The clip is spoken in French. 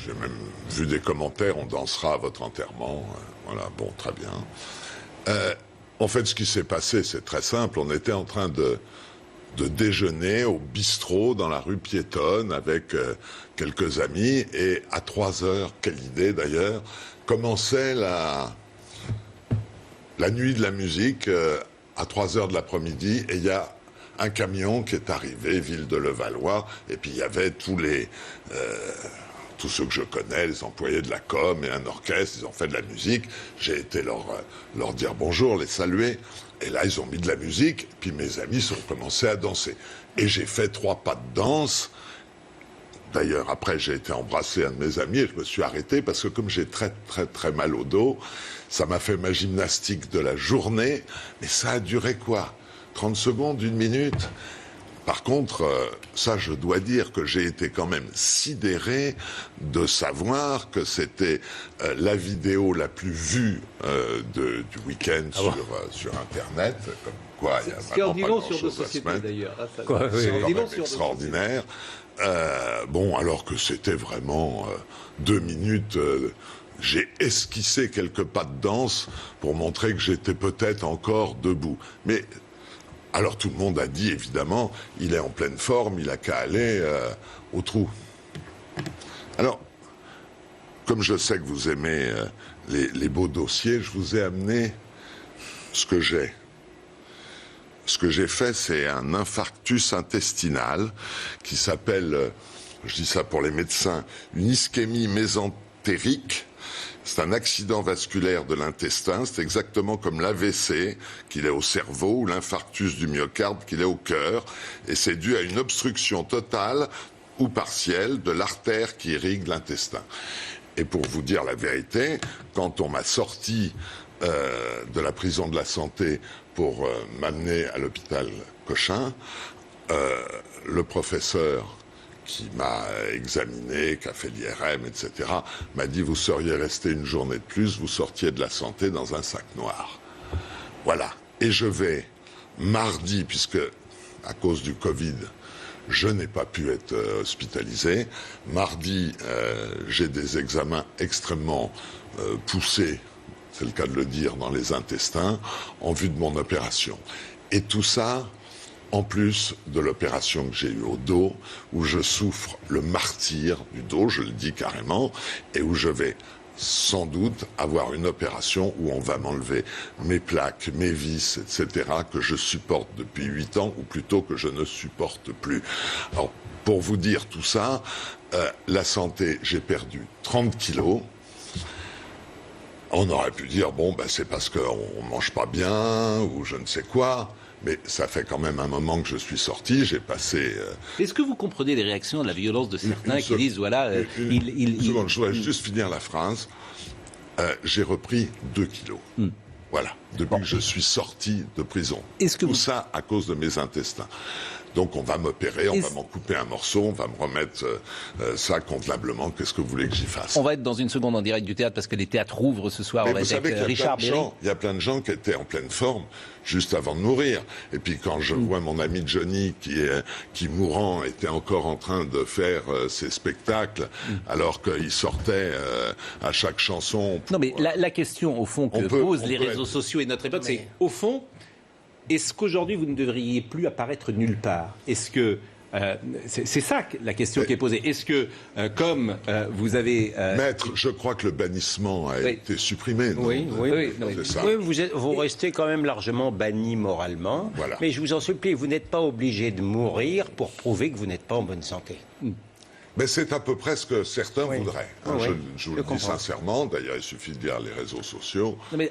j'ai même vu des commentaires, on dansera à votre enterrement. Voilà, bon, très bien. En fait, ce qui s'est passé, c'est très simple. On était en train de déjeuner au bistrot dans la rue piétonne avec quelques amis. Et à 3 heures, quelle idée d'ailleurs, commençait la nuit de la musique à 3 heures de l'après-midi. Et il y a un camion qui est arrivé, ville de Levallois. Et puis il y avait tous ceux que je connais, les employés de la com et un orchestre, ils ont fait de la musique. J'ai été leur dire bonjour, les saluer. Et là, ils ont mis de la musique, puis mes amis ont commencé à danser. Et j'ai fait 3 pas de danse. D'ailleurs, après, j'ai été embrasser un de mes amis et je me suis arrêté parce que comme j'ai très, très, très mal au dos, ça m'a fait ma gymnastique de la journée. Mais ça a duré quoi? 30 secondes, 1 minute? Par contre, ça, je dois dire que j'ai été quand même sidéré de savoir que c'était la vidéo la plus vue du week-end sur Internet. Comme quoi, il y a vraiment pas grand-chose à se mettre. D'ailleurs. C'est quand même extraordinaire. Bon, alors que c'était vraiment 2 minutes... j'ai esquissé quelques pas de danse pour montrer que j'étais peut-être encore debout. Mais... alors tout le monde a dit, évidemment, il est en pleine forme, il a qu'à aller au trou. Alors, comme je sais que vous aimez les beaux dossiers, je vous ai amené ce que j'ai. Ce que j'ai fait, c'est un infarctus intestinal qui s'appelle, je dis ça pour les médecins, une ischémie mésentérique. C'est un accident vasculaire de l'intestin, c'est exactement comme l'AVC qu'il est au cerveau ou l'infarctus du myocarde qu'il est au cœur. Et c'est dû à une obstruction totale ou partielle de l'artère qui irrigue l'intestin. Et pour vous dire la vérité, quand on m'a sorti de la prison de la santé pour m'amener à l'hôpital Cochin, le professeur qui m'a examiné, qui a fait l'IRM, etc., m'a dit « Vous seriez resté une journée de plus, vous sortiez de la santé dans un sac noir. » Voilà. Et je vais, mardi, puisque, à cause du Covid, je n'ai pas pu être hospitalisé. Mardi, j'ai des examens extrêmement poussés, c'est le cas de le dire, dans les intestins, en vue de mon opération. Et tout ça... en plus de l'opération que j'ai eue au dos, où je souffre le martyre du dos, je le dis carrément, et où je vais sans doute avoir une opération où on va m'enlever mes plaques, mes vis, etc., que je supporte depuis 8 ans, ou plutôt que je ne supporte plus. Alors, pour vous dire tout ça, la santé, j'ai perdu 30 kilos. On aurait pu dire, bon, ben, c'est parce qu'on mange pas bien, ou je ne sais quoi. Mais ça fait quand même un moment que je suis sorti, j'ai passé... Est-ce que vous comprenez les réactions de la violence de certains qui disent, voilà... Une seconde, je voudrais juste finir la phrase. J'ai repris 2 kilos. Voilà, depuis que je suis sorti de prison. Tout ça à cause de mes intestins. Donc on va m'opérer, on va m'en couper un morceau, on va me remettre ça convenablement. Qu'est-ce que vous voulez que j'y fasse? On va être dans une seconde en direct du théâtre parce que les théâtres ouvrent ce soir. Mais on va vous savez qu'il y a plein de gens qui étaient en pleine forme juste avant de mourir. Et puis quand je vois mon ami Johnny qui mourant était encore en train de faire ses spectacles alors qu'il sortait à chaque chanson. Non mais la question au fond que posent les réseaux sociaux et notre époque, c'est au fond... est-ce qu'aujourd'hui, vous ne devriez plus apparaître nulle part? Est-ce que... c'est ça la question qui est posée. Est-ce que, comme vous avez... Maître, je crois que le bannissement a été supprimé. Non? Oui, vous restez quand même largement banni moralement. Voilà. Mais je vous en supplie, vous n'êtes pas obligé de mourir pour prouver que vous n'êtes pas en bonne santé. Mais c'est à peu près ce que certains voudraient. Hein, je vous le dis sincèrement. D'ailleurs, il suffit de lire les réseaux sociaux. Non, mais...